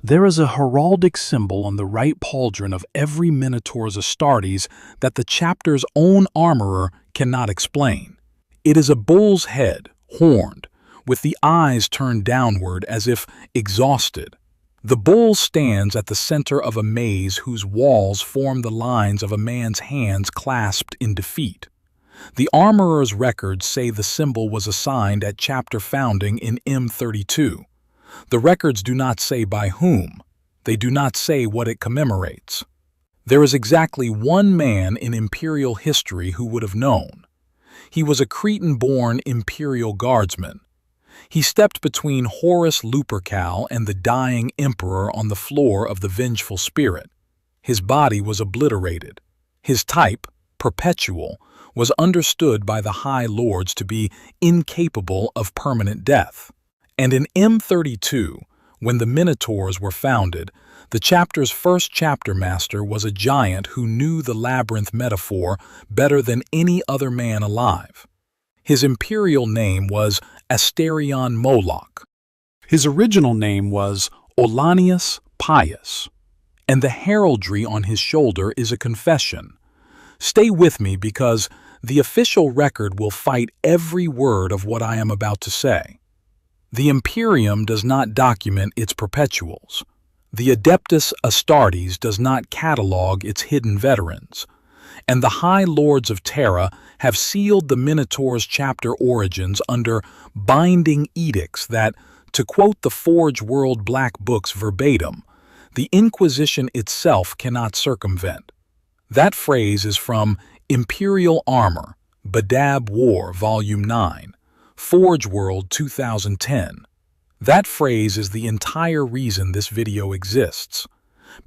There is a heraldic symbol on the right pauldron of every Minotaurs Astartes that the chapter's own armorer cannot explain. It is a bull's head, horned, with the eyes turned downward as if exhausted. The bull stands at the center of a maze whose walls form the lines of a man's hands clasped in defeat. The armorer's records say the symbol was assigned at chapter founding in M32. The records do not say by whom. They do not say what it commemorates. There is exactly one man in imperial history who would have known. He was a Cretan-born Imperial Guardsman. He stepped between Horus Lupercal and the dying emperor on the floor of the Vengeful Spirit. His body was obliterated. His type, perpetual, was understood by the High Lords to be incapable of permanent death. And in M32, when the Minotaurs were founded, the chapter's first chapter master was a giant who knew the labyrinth metaphor better than any other man alive. His imperial name was Asterion Moloc. His original name was Ollanius Pius, and the heraldry on his shoulder is a confession. Stay with me because the official record will fight every word of what I am about to say. The Imperium does not document its perpetuals. The Adeptus Astartes does not catalog its hidden veterans. And the High Lords of Terra have sealed the Minotaurs' chapter origins under binding edicts that, to quote the Forge World Black Books verbatim, the Inquisition itself cannot circumvent. That phrase is from Imperial Armour, Badab War, Volume 9, Forge World 2010. That phrase is the entire reason this video exists.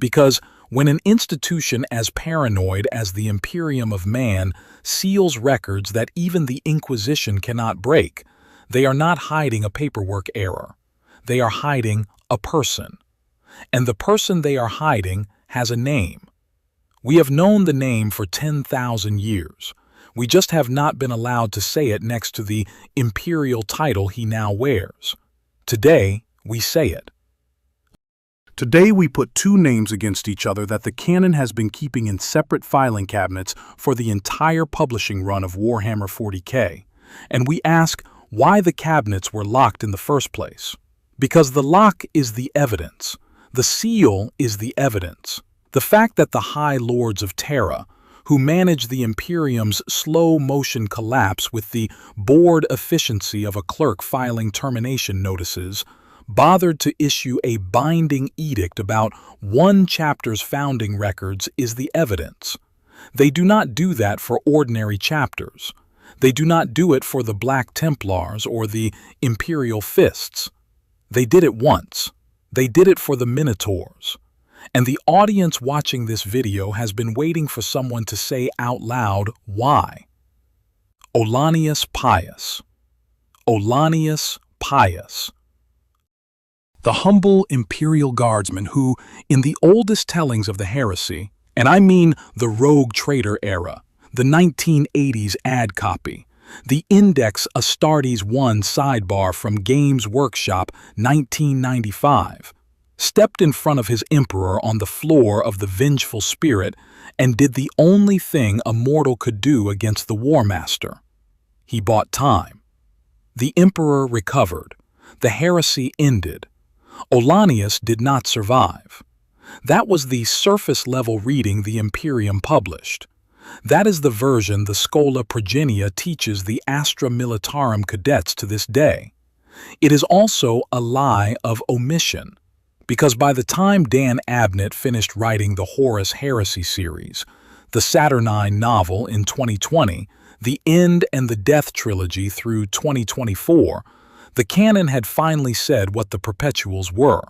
Because when an institution as paranoid as the Imperium of Man seals records that even the Inquisition cannot break, they are not hiding a paperwork error. They are hiding a person. And the person they are hiding has a name. We have known the name for 10,000 years. We just have not been allowed to say it next to the imperial title he now wears. Today, we say it. Today we put two names against each other that the canon has been keeping in separate filing cabinets for the entire publishing run of Warhammer 40k, and we ask why the cabinets were locked in the first place. Because the lock is the evidence. The seal is the evidence. The fact that the High Lords of Terra, who manage the Imperium's slow-motion collapse with the bored efficiency of a clerk filing termination notices, bothered to issue a binding edict about one chapter's founding records is the evidence. They do not do that for ordinary chapters. They do not do it for the Black Templars or the Imperial Fists. They did it once. They did it for the Minotaurs. And the audience watching this video has been waiting for someone to say out loud why. Ollanius Pius. Ollanius Pius. The humble Imperial Guardsman who, in the oldest tellings of the heresy, and I mean the rogue trader era, the 1980s ad copy, the Index Astartes 1 sidebar from Games Workshop 1995, stepped in front of his emperor on the floor of the Vengeful Spirit and did the only thing a mortal could do against the warmaster. He bought time. The emperor recovered. The heresy ended. Olanius did not survive. That was the surface-level reading the Imperium published. That is the version the Schola Progenia teaches the Astra Militarum cadets to this day. It is also a lie of omission, because by the time Dan Abnett finished writing the Horus Heresy series, the Saturnine novel in 2020, the End and the Death trilogy through 2024, the canon had finally said what the perpetuals were.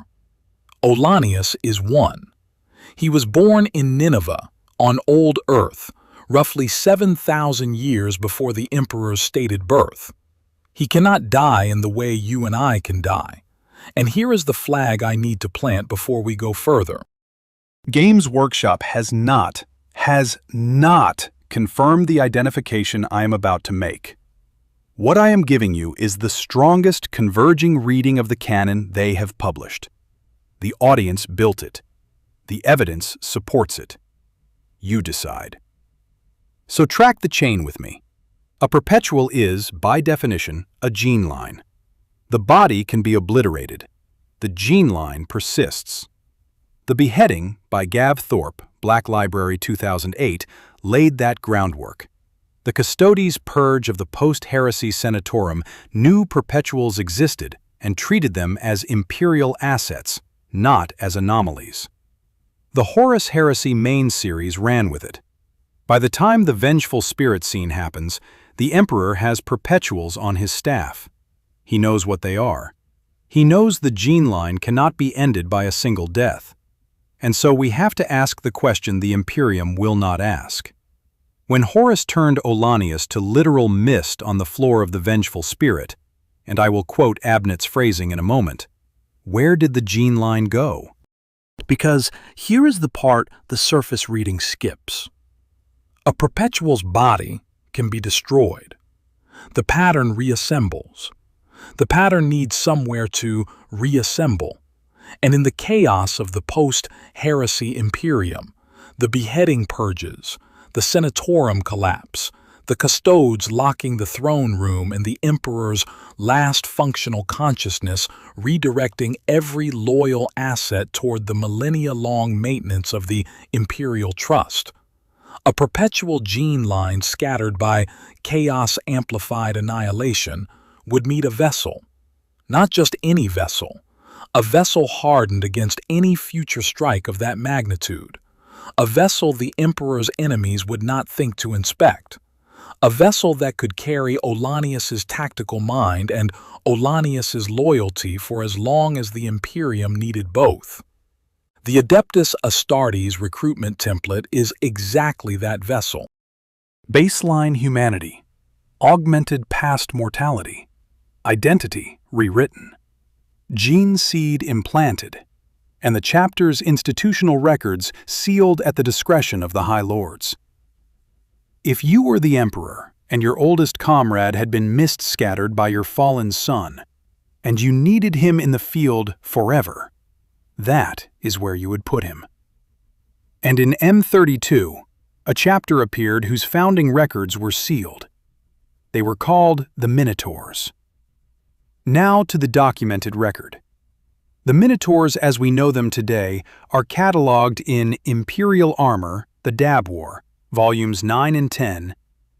Olanius is one. He was born in Nineveh, on Old Earth, roughly 7,000 years before the emperor's stated birth. He cannot die in the way you and I can die. And here is the flag I need to plant before we go further. Games Workshop has not confirmed the identification I am about to make. What I am giving you is the strongest converging reading of the canon they have published. The audience built it. The evidence supports it. You decide. So track the chain with me. A perpetual is, by definition, a gene line. The body can be obliterated. The gene line persists. The Beheading by Gav Thorpe, Black Library 2008, laid that groundwork. The Custodes' purge of the post-heresy Senatorum knew perpetuals existed and treated them as imperial assets, not as anomalies. The Horus Heresy main series ran with it. By the time the Vengeful Spirit scene happens, the Emperor has perpetuals on his staff. He knows what they are. He knows the gene line cannot be ended by a single death. And so we have to ask the question the Imperium will not ask. When Horus turned Olanius to literal mist on the floor of the Vengeful Spirit, and I will quote Abnett's phrasing in a moment, where did the gene line go? Because here is the part the surface reading skips. A perpetual's body can be destroyed. The pattern reassembles. The pattern needs somewhere to reassemble. And in the chaos of the post-heresy Imperium, the beheading purges, the Senatorum collapse, the Custodes locking the throne room, and the Emperor's last functional consciousness redirecting every loyal asset toward the millennia-long maintenance of the Imperial Trust. A perpetual gene line scattered by chaos-amplified annihilation would meet a vessel. Not just any vessel. A vessel hardened against any future strike of that magnitude. A vessel the Emperor's enemies would not think to inspect. A vessel that could carry Ollanius's tactical mind and Olanius's loyalty for as long as the Imperium needed both. The Adeptus Astartes recruitment template is exactly that vessel. Baseline humanity. Augmented past mortality. Identity rewritten. Gene seed implanted. And the chapter's institutional records sealed at the discretion of the High Lords. If you were the Emperor, and your oldest comrade had been mist-scattered by your fallen son, and you needed him in the field forever, that is where you would put him. And in M32, a chapter appeared whose founding records were sealed. They were called the Minotaurs. Now to the documented record. The Minotaurs as we know them today are catalogued in Imperial Armour, the Badab War, Volumes 9 and 10,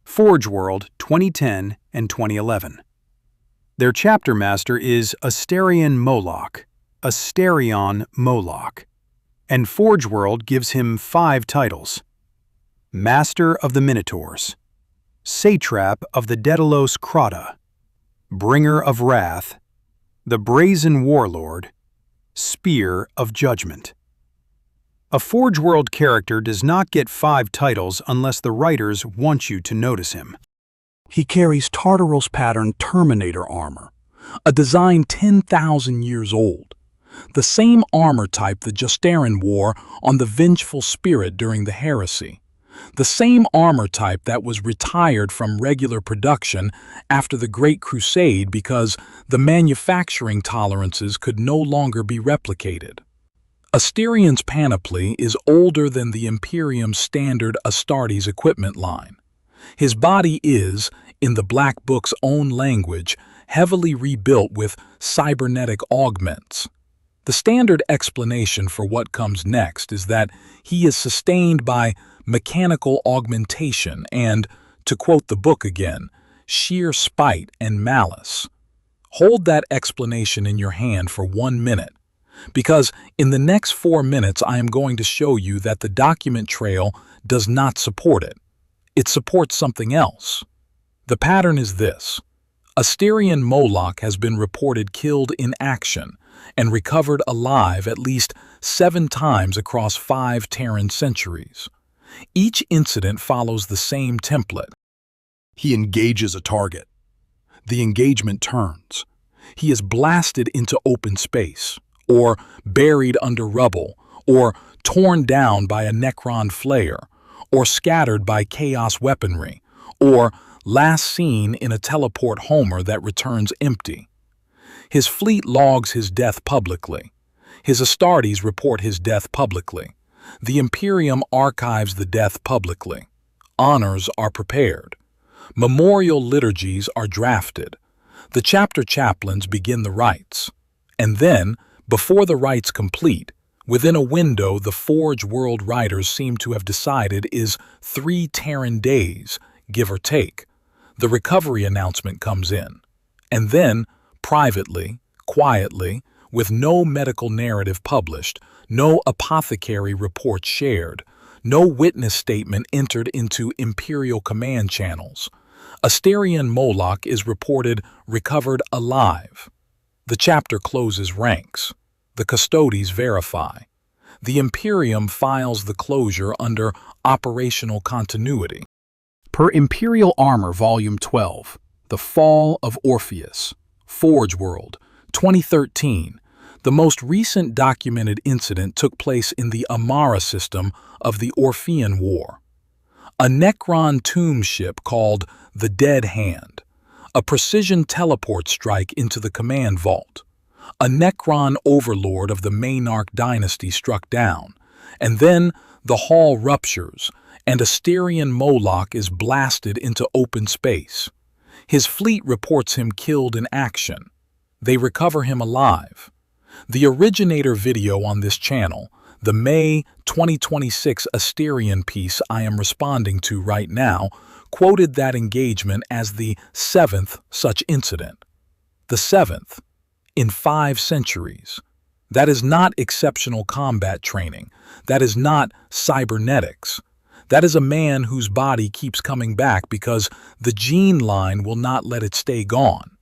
Forge World 2010 and 2011. Their chapter master is Asterion Moloc, Asterion Moloc, and Forge World gives him 5 titles: Master of the Minotaurs, Satrap of the Daedalus Crata, Bringer of Wrath, the Brazen Warlord, Spear of Judgment. A Forge World character does not get 5 titles unless the writers want you to notice him. He carries Tartaros pattern Terminator armor, a design 10,000 years old, the same armor type the Justarin wore on the Vengeful Spirit during the heresy, the same armor type that was retired from regular production after the Great Crusade because the manufacturing tolerances could no longer be replicated. Asterion's panoply is older than the Imperium's standard Astartes equipment line. His body is, in the Black Book's own language, heavily rebuilt with cybernetic augments. The standard explanation for what comes next is that he is sustained by mechanical augmentation and, to quote the book again, sheer spite and malice. Hold that explanation in your hand for 1 minute, because in the next 4 minutes I am going to show you that the document trail does not support it. It supports something else. The pattern is this. Asterion Moloc has been reported killed in action and recovered alive at least 7 times across 5 Terran centuries. Each incident follows the same template. He engages a target. The engagement turns. He is blasted into open space, or buried under rubble, or torn down by a Necron flare, or scattered by chaos weaponry, or last seen in a teleport Homer that returns empty. His fleet logs his death publicly. His Astartes report his death publicly. The Imperium archives the death publicly. Honors are prepared. Memorial liturgies are drafted. The chapter chaplains begin the rites. And then, before the rites complete, within a window the Forge World writers seem to have decided is 3 Terran days, give or take, the recovery announcement comes in. And then, privately, quietly, with no medical narrative published, no apothecary report shared, no witness statement entered into Imperial command channels, Asterion Moloc is reported recovered alive. The chapter closes ranks. The custodes verify. The Imperium files the closure under operational continuity. Per Imperial Armour Volume 12, The Fall of Orpheus, Forge World, 2013, the most recent documented incident took place in the Amara system of the Orphean War. A Necron tomb ship called the Dead Hand, a precision teleport strike into the command vault. A Necron overlord of the Maynarch dynasty struck down, and then the hall ruptures, and Asterion Moloc is blasted into open space. His fleet reports him killed in action. They recover him alive. The originator video on this channel, the May 2026 Asterion piece I am responding to right now, quoted that engagement as the 7th such incident. The 7th, in 5 centuries. That is not exceptional combat training. That is not cybernetics. That is a man whose body keeps coming back because the gene line will not let it stay gone.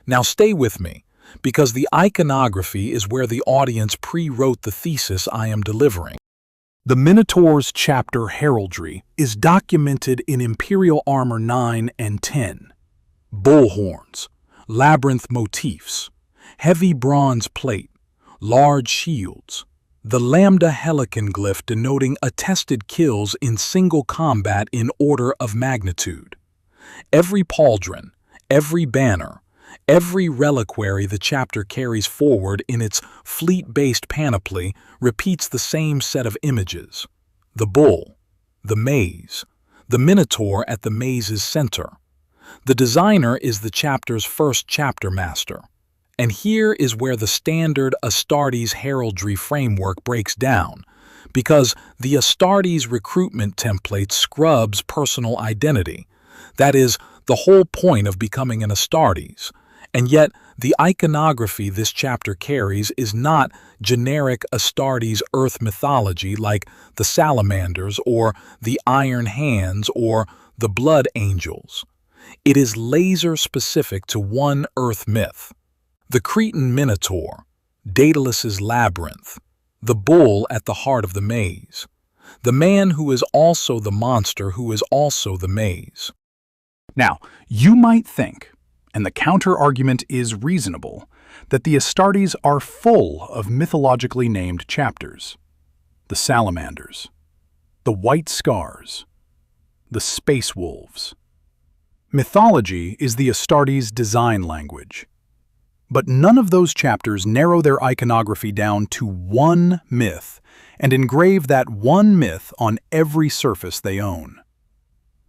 Now stay with me, because the iconography is where the audience pre-wrote the thesis I am delivering. The Minotaurs chapter heraldry is documented in Imperial Armour 9 and 10. Bull horns, labyrinth motifs, heavy bronze plate, large shields, the lambda helican glyph denoting attested kills in single combat in order of magnitude. Every pauldron, every banner, every reliquary the chapter carries forward in its fleet-based panoply repeats the same set of images. The bull, the maze, the Minotaur at the maze's center. The designer is the chapter's first chapter master. And here is where the standard Astartes heraldry framework breaks down, because the Astartes recruitment template scrubs personal identity. That is the whole point of becoming an Astartes. And yet, the iconography this chapter carries is not generic Astartes Earth mythology like the salamanders or the iron hands or the blood angels. It is laser-specific to one Earth myth. The Cretan Minotaur, Daedalus's labyrinth, the bull at the heart of the maze, the man who is also the monster who is also the maze. Now, you might think, and the counter-argument is reasonable, that the Astartes are full of mythologically named chapters. The salamanders, the white scars, the space wolves. Mythology is the Astartes' design language. But none of those chapters narrow their iconography down to one myth and engrave that one myth on every surface they own.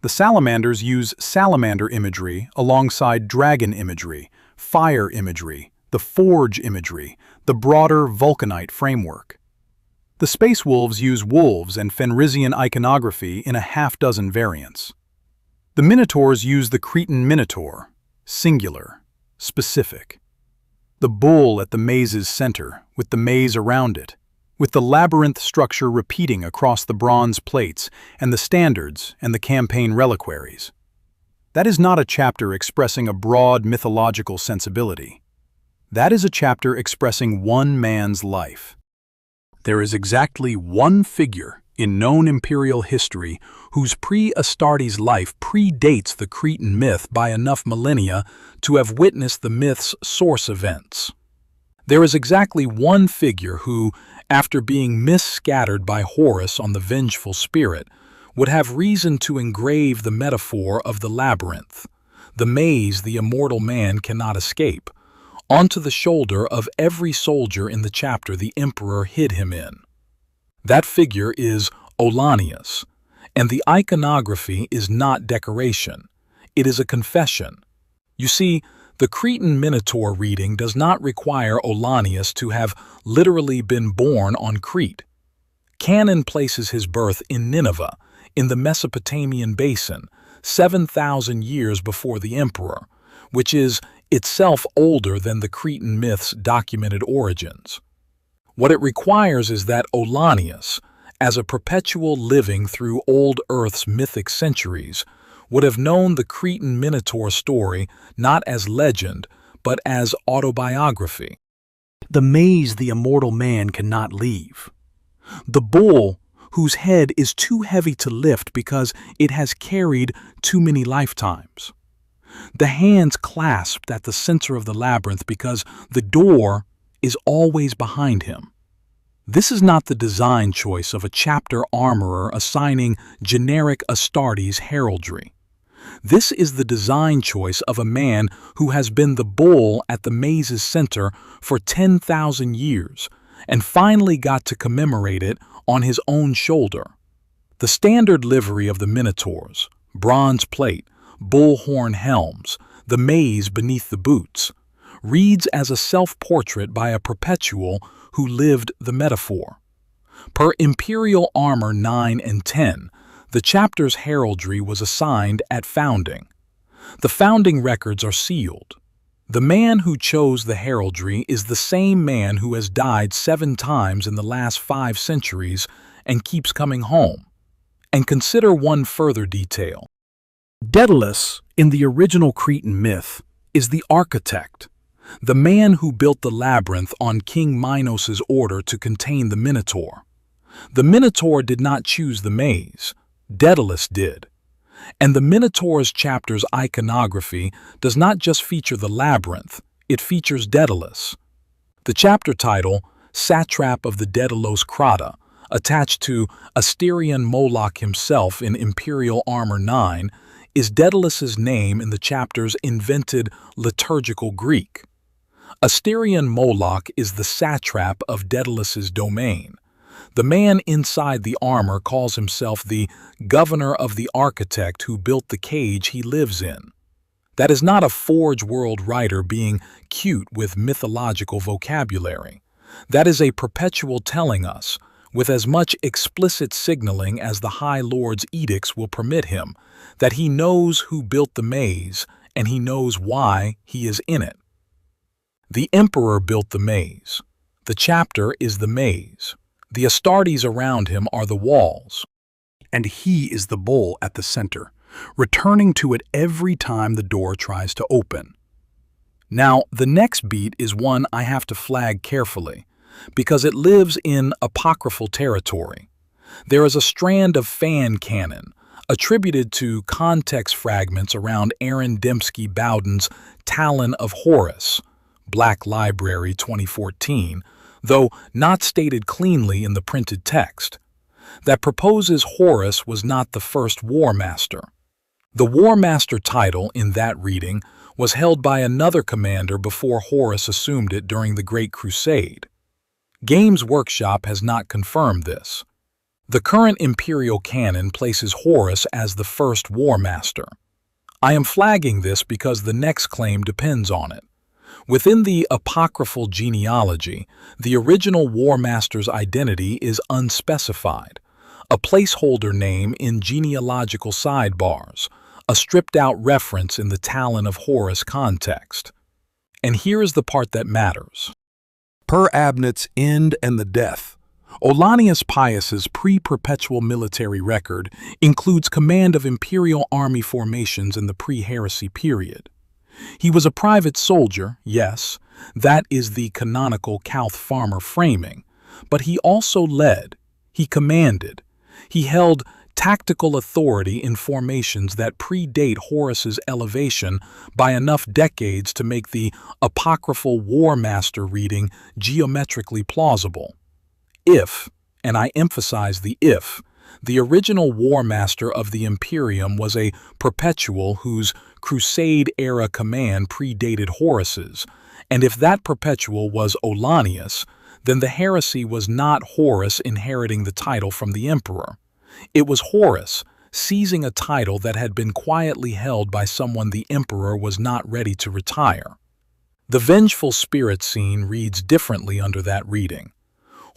The salamanders use salamander imagery alongside dragon imagery, fire imagery, the forge imagery, the broader Vulcanite framework. The space wolves use wolves and Fenrisian iconography in a half-dozen variants. The Minotaurs use the Cretan Minotaur, singular, specific. The bull at the maze's center, with the maze around it, with the labyrinth structure repeating across the bronze plates and the standards and the campaign reliquaries. That is not a chapter expressing a broad mythological sensibility. That is a chapter expressing one man's life. There is exactly one figure in known imperial history whose pre-Astartes life predates the Cretan myth by enough millennia to have witnessed the myth's source events. There is exactly one figure who, after being misscattered by Horus on the Vengeful Spirit, would have reason to engrave the metaphor of the labyrinth, the maze the immortal man cannot escape, onto the shoulder of every soldier in the chapter the emperor hid him in. That figure is Olanius, and the iconography is not decoration. It is a confession. You see, the Cretan Minotaur reading does not require Olanius to have literally been born on Crete. Canon places his birth in Nineveh, in the Mesopotamian basin, 7,000 years before the emperor, which is itself older than the Cretan myth's documented origins. What it requires is that Olanius, as a perpetual living through old Earth's mythic centuries, would have known the Cretan Minotaur story not as legend, but as autobiography. The maze the immortal man cannot leave. The bull whose head is too heavy to lift because it has carried too many lifetimes. The hands clasped at the center of the labyrinth because the door is always behind him. This is not the design choice of a chapter armorer assigning generic Astartes heraldry. This is the design choice of a man who has been the bull at the maze's center for 10,000 years and finally got to commemorate it on his own shoulder. The standard livery of the Minotaurs, bronze plate, bullhorn helms, the maze beneath the boots, reads as a self-portrait by a perpetual who lived the metaphor. Per Imperial Armour 9 and 10, the chapter's heraldry was assigned at founding. The founding records are sealed. The man who chose the heraldry is the same man who has died 7 times in the last 5 centuries and keeps coming home. And consider one further detail. Daedalus, in the original Cretan myth, is the architect, the man who built the labyrinth on King Minos's order to contain the Minotaur. The Minotaur did not choose the maze. Daedalus did. And the Minotaurs chapter's iconography does not just feature the labyrinth, it features Daedalus. The chapter title, Satrap of the Daedalus Crata, attached to Asterion Moloc himself in Imperial Armour 9, is Daedalus's name in the chapter's invented liturgical Greek. Asterion Moloc is the satrap of Daedalus's domain. The man inside the armor calls himself the governor of the architect who built the cage he lives in. That is not a Forge World writer being cute with mythological vocabulary. That is a perpetual telling us, with as much explicit signaling as the High Lord's edicts will permit him, that he knows who built the maze and he knows why he is in it. The emperor built the maze. The chapter is the maze. The Astartes around him are the walls. And he is the bull at the center, returning to it every time the door tries to open. Now, the next beat is one I have to flag carefully, because it lives in apocryphal territory. There is a strand of fan canon, attributed to context fragments around Aaron Dembski Bowden's Talon of Horus, Black Library 2014, though not stated cleanly in the printed text, that proposes Horus was not the first warmaster. The warmaster title in that reading was held by another commander before Horus assumed it during the Great Crusade. Games Workshop has not confirmed this. The current imperial canon places Horus as the first warmaster. I am flagging this because the next claim depends on it. Within the apocryphal genealogy, the original warmaster's identity is unspecified, a placeholder name in genealogical sidebars, a stripped-out reference in the Talon of Horus context. And here is the part that matters. Per Abnett's End and the Death, Ollanius Pius's pre-perpetual military record includes command of imperial army formations in the pre-heresy period. He was a private soldier, yes, that is the canonical Calth Farmer framing, but he also led, he commanded, he held tactical authority in formations that predate Horus's elevation by enough decades to make the apocryphal warmaster reading geometrically plausible. If, and I emphasize the if, the original warmaster of the Imperium was a perpetual whose Crusade-era command predated Horus's, And if that perpetual was Olanius, then the heresy was not Horus inheriting the title from the emperor. It was Horus seizing a title that had been quietly held by someone the emperor was not ready to retire. The Vengeful Spirit scene reads differently under that reading.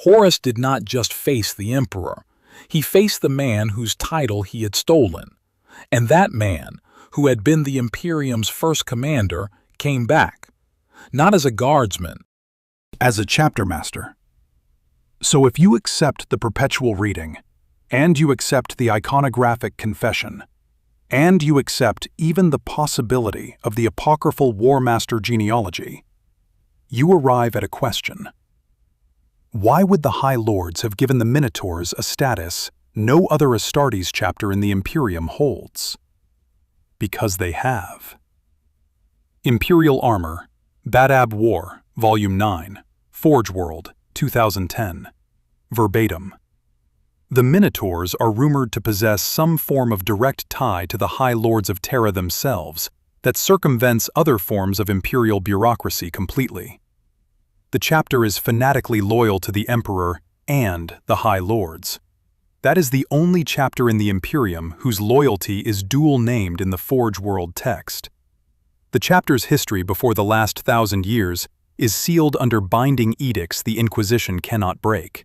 Horus did not just face the emperor. He faced the man whose title he had stolen. And that man, who had been the Imperium's first commander, came back. Not as a guardsman, as a chapter master. So if you accept the perpetual reading, and you accept the iconographic confession, and you accept even the possibility of the apocryphal warmaster genealogy, you arrive at a question. Why would the High Lords have given the Minotaurs a status no other Astartes chapter in the Imperium holds? Because they have. Imperial Armour, Badab War, Volume 9, Forge World, 2010. Verbatim. The Minotaurs are rumored to possess some form of direct tie to the High Lords of Terra themselves that circumvents other forms of imperial bureaucracy completely. The chapter is fanatically loyal to the Emperor and the High Lords. That is the only chapter in the Imperium whose loyalty is dual-named in the Forge World text. The chapter's history before the last 1,000 years is sealed under binding edicts the Inquisition cannot break.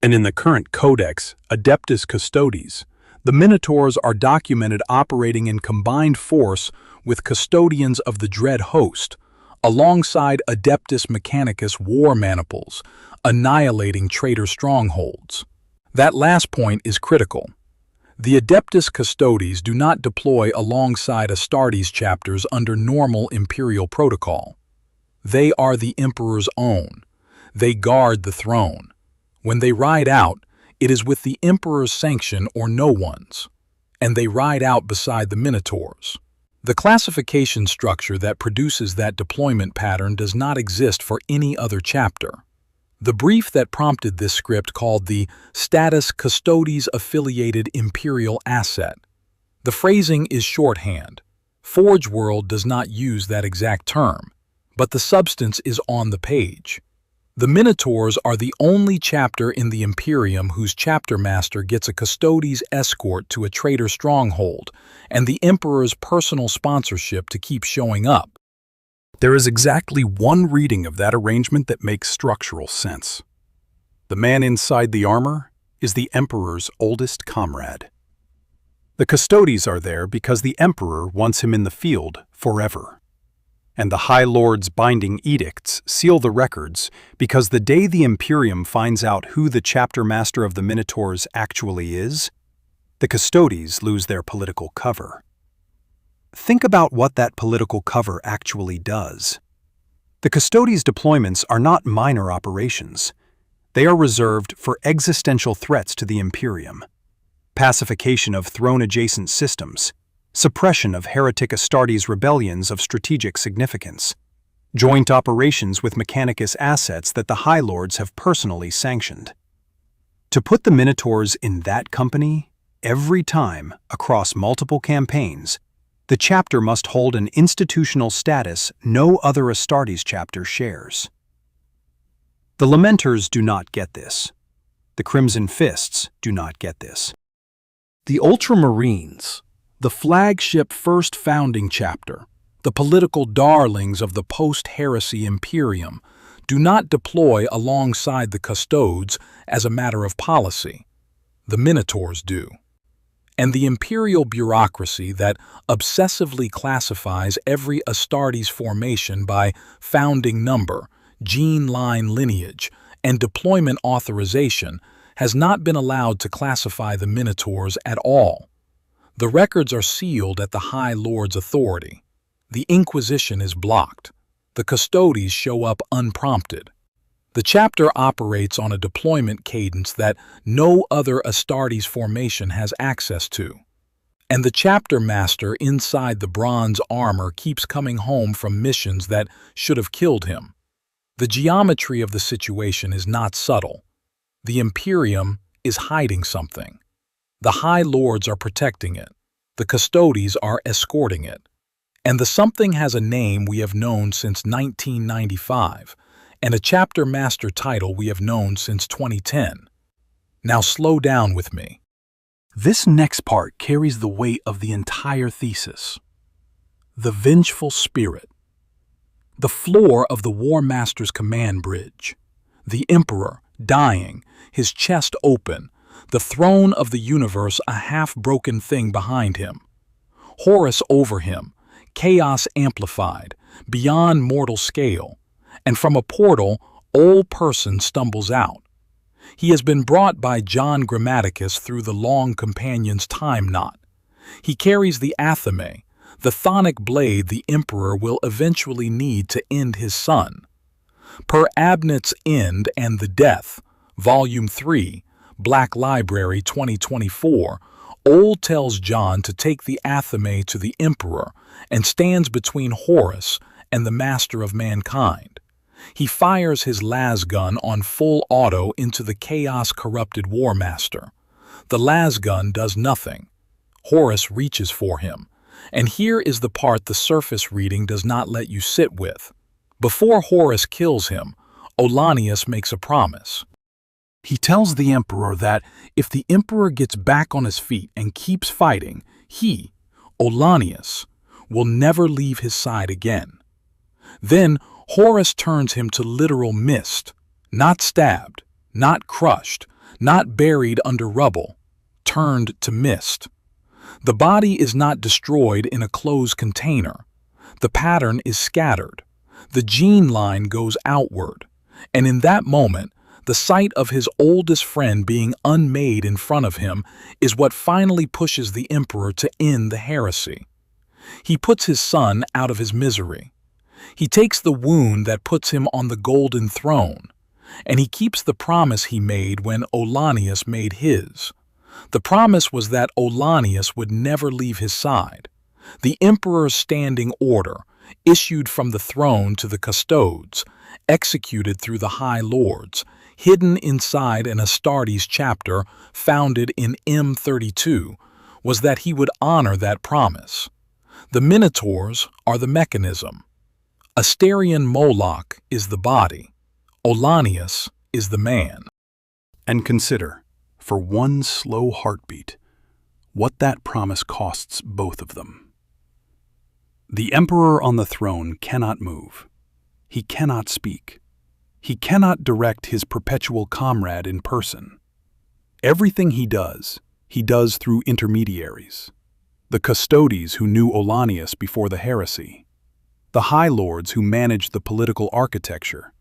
And in the current codex, Adeptus Astartes, the Minotaurs are documented operating in combined force with custodians of the Dread Host, alongside Adeptus Mechanicus war maniples, annihilating traitor strongholds. That last point is critical. The Adeptus Astartes do not deploy alongside Astartes chapters under normal imperial protocol. They are the Emperor's own. They guard the throne. When they ride out, it is with the Emperor's sanction or no one's, and they ride out beside the Minotaurs. The classification structure that produces that deployment pattern does not exist for any other chapter. The brief that prompted this script called the Status Custodes Affiliated Imperial Asset. The phrasing is shorthand. Forge World does not use that exact term, but the substance is on the page. The Minotaurs are the only chapter in the Imperium whose chapter master gets a custodes escort to a traitor stronghold and the Emperor's personal sponsorship to keep showing up. There is exactly one reading of that arrangement that makes structural sense. The man inside the armor is the Emperor's oldest comrade. The custodes are there because the Emperor wants him in the field forever. And the High Lord's binding edicts seal the records because the day the Imperium finds out who the chapter master of the Minotaurs actually is, the custodes lose their political cover. Think about what that political cover actually does. The custodes' deployments are not minor operations. They are reserved for existential threats to the Imperium. Pacification of throne-adjacent systems, suppression of heretic Astartes rebellions of strategic significance, joint operations with Mechanicus assets that the High Lords have personally sanctioned. To put the Minotaurs in that company, every time, across multiple campaigns, the chapter must hold an institutional status no other Astartes chapter shares. The Lamenters do not get this. The Crimson Fists do not get this. The Ultramarines, the flagship first founding chapter, the political darlings of the post-heresy Imperium, do not deploy alongside the custodes as a matter of policy. The Minotaurs do. And the imperial bureaucracy that obsessively classifies every Astartes formation by founding number, gene line lineage, and deployment authorization has not been allowed to classify the Minotaurs at all. The records are sealed at the High Lord's authority. The Inquisition is blocked. The custodes show up unprompted. The chapter operates on a deployment cadence that no other Astartes formation has access to. And the chapter master inside the bronze armor keeps coming home from missions that should have killed him. The geometry of the situation is not subtle. The Imperium is hiding something. The High Lords are protecting it. The custodes are escorting it. And the something has a name we have known since 1995, and a chapter master title we have known since 2010. Now slow down with me. This next part carries the weight of the entire thesis. The Vengeful Spirit. The floor of the Warmaster's command bridge. The Emperor, dying, his chest open, the throne of the universe a half-broken thing behind him. Horus over him, chaos amplified, beyond mortal scale, and from a portal, old person stumbles out. He has been brought by John Grammaticus through the long companion's time knot. He carries the athame, the chthonic blade the Emperor will eventually need to end his son. Per Abnett's End and the Death, Volume 3, Black Library 2024, Old tells John to take the athame to the Emperor and stands between Horus and the Master of Mankind. He fires his lasgun on full auto into the chaos-corrupted Warmaster. The lasgun does nothing. Horus reaches for him. And here is the part the surface reading does not let you sit with. Before Horus kills him, Olanius makes a promise. He tells the Emperor that if the Emperor gets back on his feet and keeps fighting, he, Olanius, will never leave his side again. Then Horus turns him to literal mist, not stabbed, not crushed, not buried under rubble, turned to mist. The body is not destroyed in a closed container. The pattern is scattered. The gene line goes outward, and in that moment, the sight of his oldest friend being unmade in front of him is what finally pushes the Emperor to end the heresy. He puts his son out of his misery. He takes the wound that puts him on the golden throne, and he keeps the promise he made when Olanius made his. The promise was that Olanius would never leave his side. The Emperor's standing order, issued from the throne to the custodes, executed through the High Lords, hidden inside an Astartes chapter founded in M32, was that he would honor that promise. The Minotaurs are the mechanism. Asterion Moloc is the body. Olanius is the man. And consider, for one slow heartbeat, what that promise costs both of them. The Emperor on the throne cannot move. He cannot speak. He cannot direct his perpetual comrade in person. Everything he does through intermediaries. The custodes who knew Olanius before the heresy. The High Lords who managed the political architecture.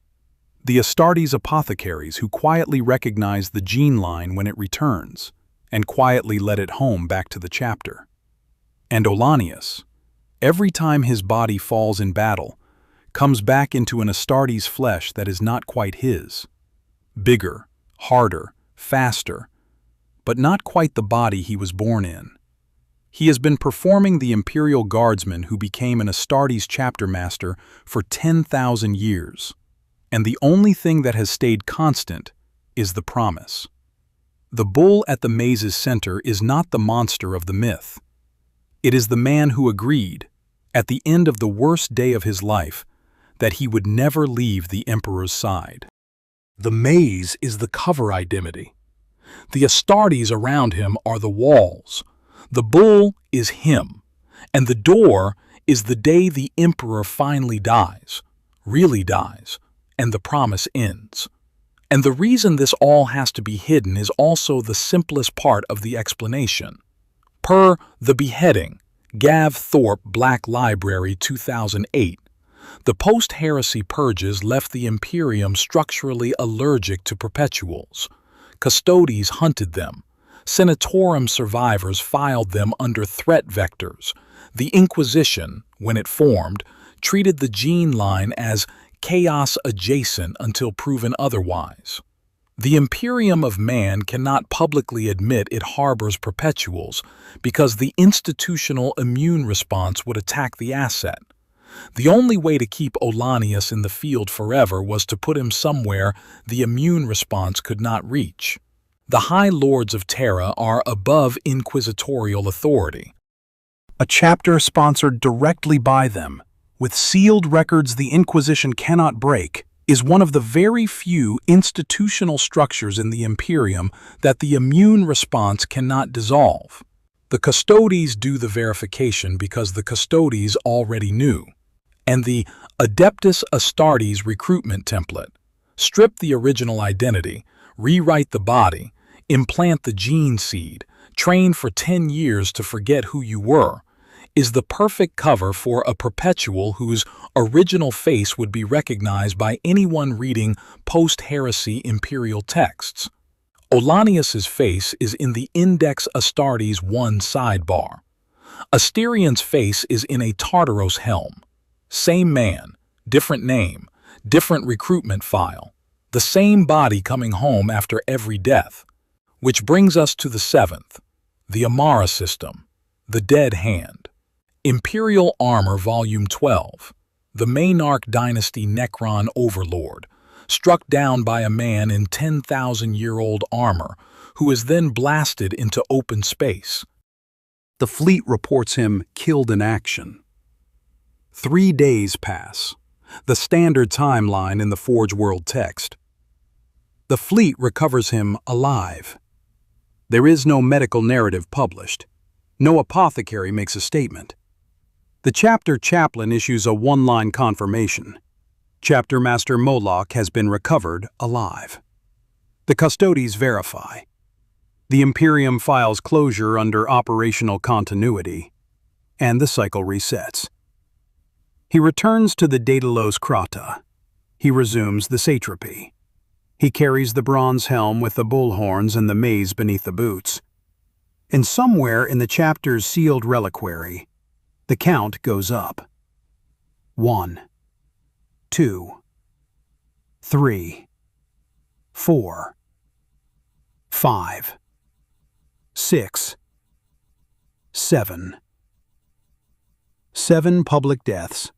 The Astartes apothecaries who quietly recognize the gene line when it returns, and quietly let it home back to the chapter. And Olanius, every time his body falls in battle, comes back into an Astartes flesh that is not quite his. Bigger, harder, faster, but not quite the body he was born in. He has been performing the Imperial Guardsman who became an Astartes chapter master for 10,000 years. And the only thing that has stayed constant is the promise. The bull at the maze's center is not the monster of the myth. It is the man who agreed, at the end of the worst day of his life, that he would never leave the Emperor's side. The maze is the cover identity. The Astartes around him are the walls. The bull is him, and the door is the day the Emperor finally dies, really dies, and the promise ends. And the reason this all has to be hidden is also the simplest part of the explanation. Per The Beheading, Gav Thorpe, Black Library 2008, the post-heresy purges left the Imperium structurally allergic to perpetuals. Custodes hunted them. Senatorum survivors filed them under threat vectors. The Inquisition, when it formed, treated the gene line as chaos adjacent until proven otherwise. The Imperium of Man cannot publicly admit it harbors perpetuals because the institutional immune response would attack the asset. The only way to keep Olanius in the field forever was to put him somewhere the immune response could not reach. The High Lords of Terra are above inquisitorial authority. A chapter sponsored directly by them, with sealed records the Inquisition cannot break, is one of the very few institutional structures in the Imperium that the immune response cannot dissolve. The custodes do the verification because the custodes already knew. And the Adeptus Astartes recruitment template, strip the original identity, rewrite the body, implant the gene seed, train for 10 years to forget who you were, is the perfect cover for a perpetual whose original face would be recognized by anyone reading post-heresy imperial texts. Olanius's face is in the Index Astartes 1 sidebar. Asterion's face is in a Tartaros helm. Same man, different name, different recruitment file, the same body coming home after every death. Which brings us to the 7th, the Amara system, the dead hand. Imperial Armour Volume 12, the Maynarch Dynasty Necron Overlord, struck down by a man in 10,000-year-old armor, who is then blasted into open space. The fleet reports him killed in action. 3 days pass, the standard timeline in the Forge World text. The fleet recovers him alive. There is no medical narrative published. No apothecary makes a statement. The chapter chaplain issues a one-line confirmation. Chapter Master Moloc has been recovered alive. The custodes verify. The Imperium files closure under operational continuity, and the cycle resets. He returns to the Daedalus Crata. He resumes the satrapy. He carries the bronze helm with the bull horns and the maze beneath the boots. And somewhere in the chapter's sealed reliquary, the count goes up. 1, 2, 3, 4, 5, 6, 7. 7 public deaths,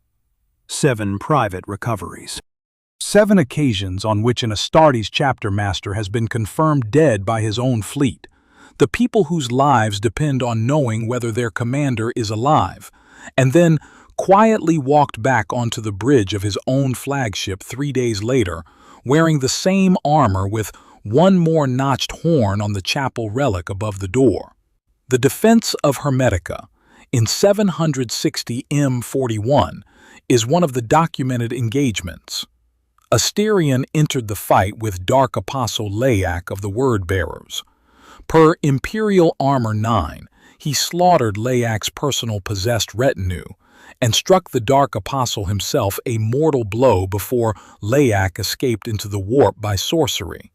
7 private recoveries. 7 occasions on which an Astartes chapter master has been confirmed dead by his own fleet. The people whose lives depend on knowing whether their commander is alive, and then quietly walked back onto the bridge of his own flagship 3 days later, wearing the same armor with one more notched horn on the chapel relic above the door. The defense of Hermetica, in 760 M41, is one of the documented engagements. Asterion entered the fight with Dark Apostle Layak of the Word-Bearers. Per Imperial Armour 9, he slaughtered Layak's personal possessed retinue and struck the Dark Apostle himself a mortal blow before Layak escaped into the warp by sorcery.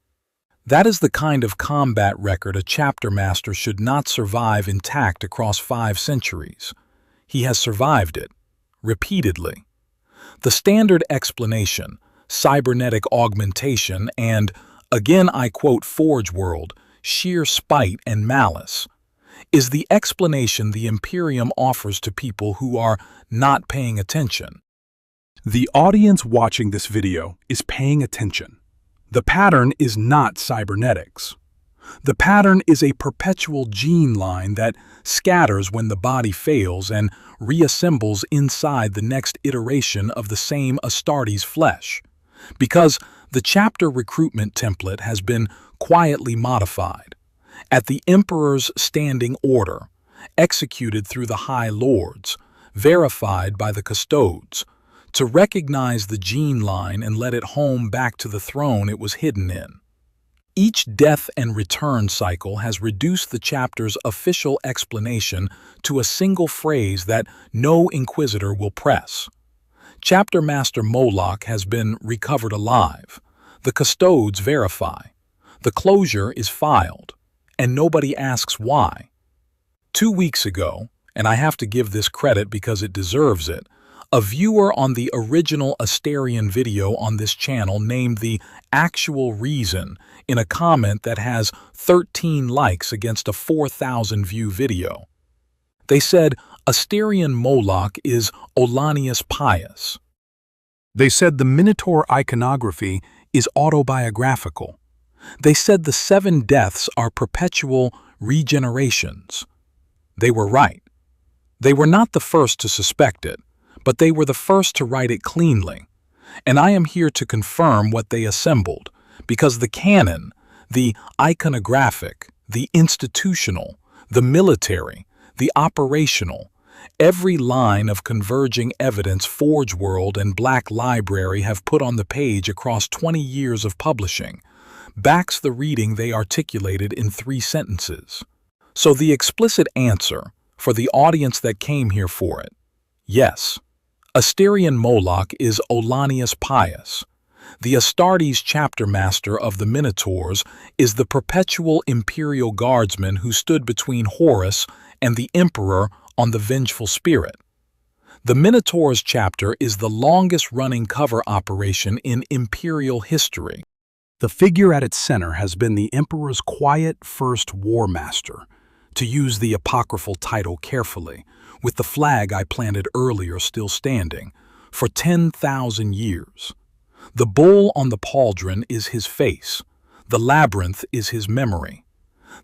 That is the kind of combat record a chapter master should not survive intact across 5 centuries. He has survived it, repeatedly. The standard explanation, cybernetic augmentation, and, again I quote Forge World, sheer spite and malice, is the explanation the Imperium offers to people who are not paying attention. The audience watching this video is paying attention. The pattern is not cybernetics. The pattern is a perpetual gene line that scatters when the body fails and reassembles inside the next iteration of the same Astartes flesh, because the chapter recruitment template has been quietly modified, at the Emperor's standing order, executed through the High Lords, verified by the custodes, to recognize the gene line and let it home back to the throne it was hidden in. Each death and return cycle has reduced the chapter's official explanation to a single phrase that no Inquisitor will press. Chapter Master Moloc has been recovered alive. The custodes verify. The closure is filed, and nobody asks why. 2 weeks ago, and I have to give this credit because it deserves it, a viewer on the original Asterion video on this channel named the actual reason in a comment that has 13 likes against a 4,000 view video. They said Asterion Moloc is Ollanius Pius. They said the Minotaur iconography is autobiographical. They said the 7 deaths are perpetual regenerations. They were right. They were not the first to suspect it, but they were the first to write it cleanly. And I am here to confirm what they assembled, because the canon, the iconographic, the institutional, the military, the operational, every line of converging evidence Forge World and Black Library have put on the page across 20 years of publishing, backs the reading they articulated in 3 sentences. So the explicit answer, for the audience that came here for it, yes, Asterion Moloc is Ollanius Pius. The Astartes chapter master of the Minotaurs is the perpetual Imperial Guardsman who stood between Horus and the Emperor on the Vengeful Spirit. The Minotaurs chapter is the longest-running cover operation in Imperial history. The figure at its center has been the Emperor's quiet first warmaster, to use the apocryphal title carefully, with the flag I planted earlier still standing, for 10,000 years. The bull on the pauldron is his face. The labyrinth is his memory.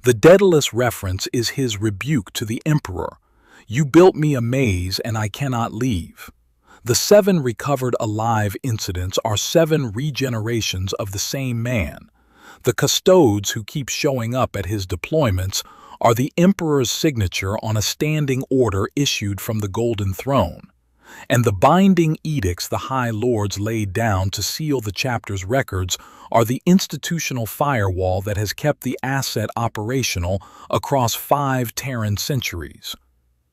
The Daedalus reference is his rebuke to the Emperor. You built me a maze and I cannot leave. The 7 recovered alive incidents are 7 regenerations of the same man. The custodes who keep showing up at his deployments are the Emperor's signature on a standing order issued from the Golden Throne. And the binding edicts the High Lords laid down to seal the chapter's records are the institutional firewall that has kept the asset operational across 5 Terran centuries.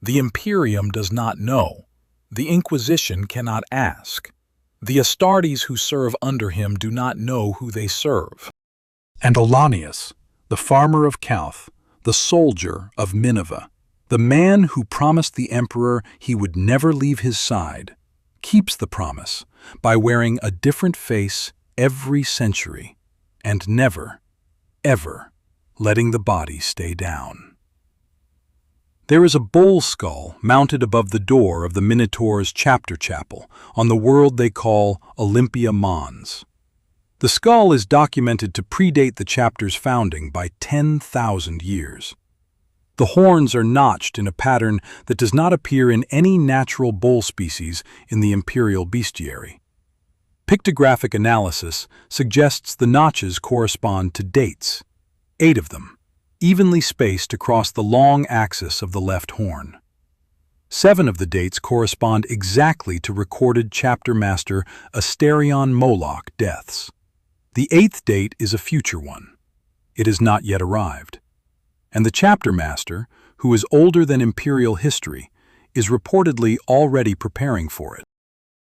The Imperium does not know. The Inquisition cannot ask. The Astartes who serve under him do not know who they serve. And Olanius, the farmer of Calth, the soldier of Nineveh, the man who promised the Emperor he would never leave his side, keeps the promise by wearing a different face every century and never, ever letting the body stay down. There is a bull skull mounted above the door of the Minotaurs chapter chapel on the world they call Olympia Mons. The skull is documented to predate the chapter's founding by 10,000 years. The horns are notched in a pattern that does not appear in any natural bull species in the imperial bestiary. Pictographic analysis suggests the notches correspond to dates, 8 of them, evenly spaced across the long axis of the left horn. 7 of the dates correspond exactly to recorded chapter master Asterion Moloc deaths. The 8th date is a future one. It has not yet arrived. And the chapter master, who is older than imperial history, is reportedly already preparing for it.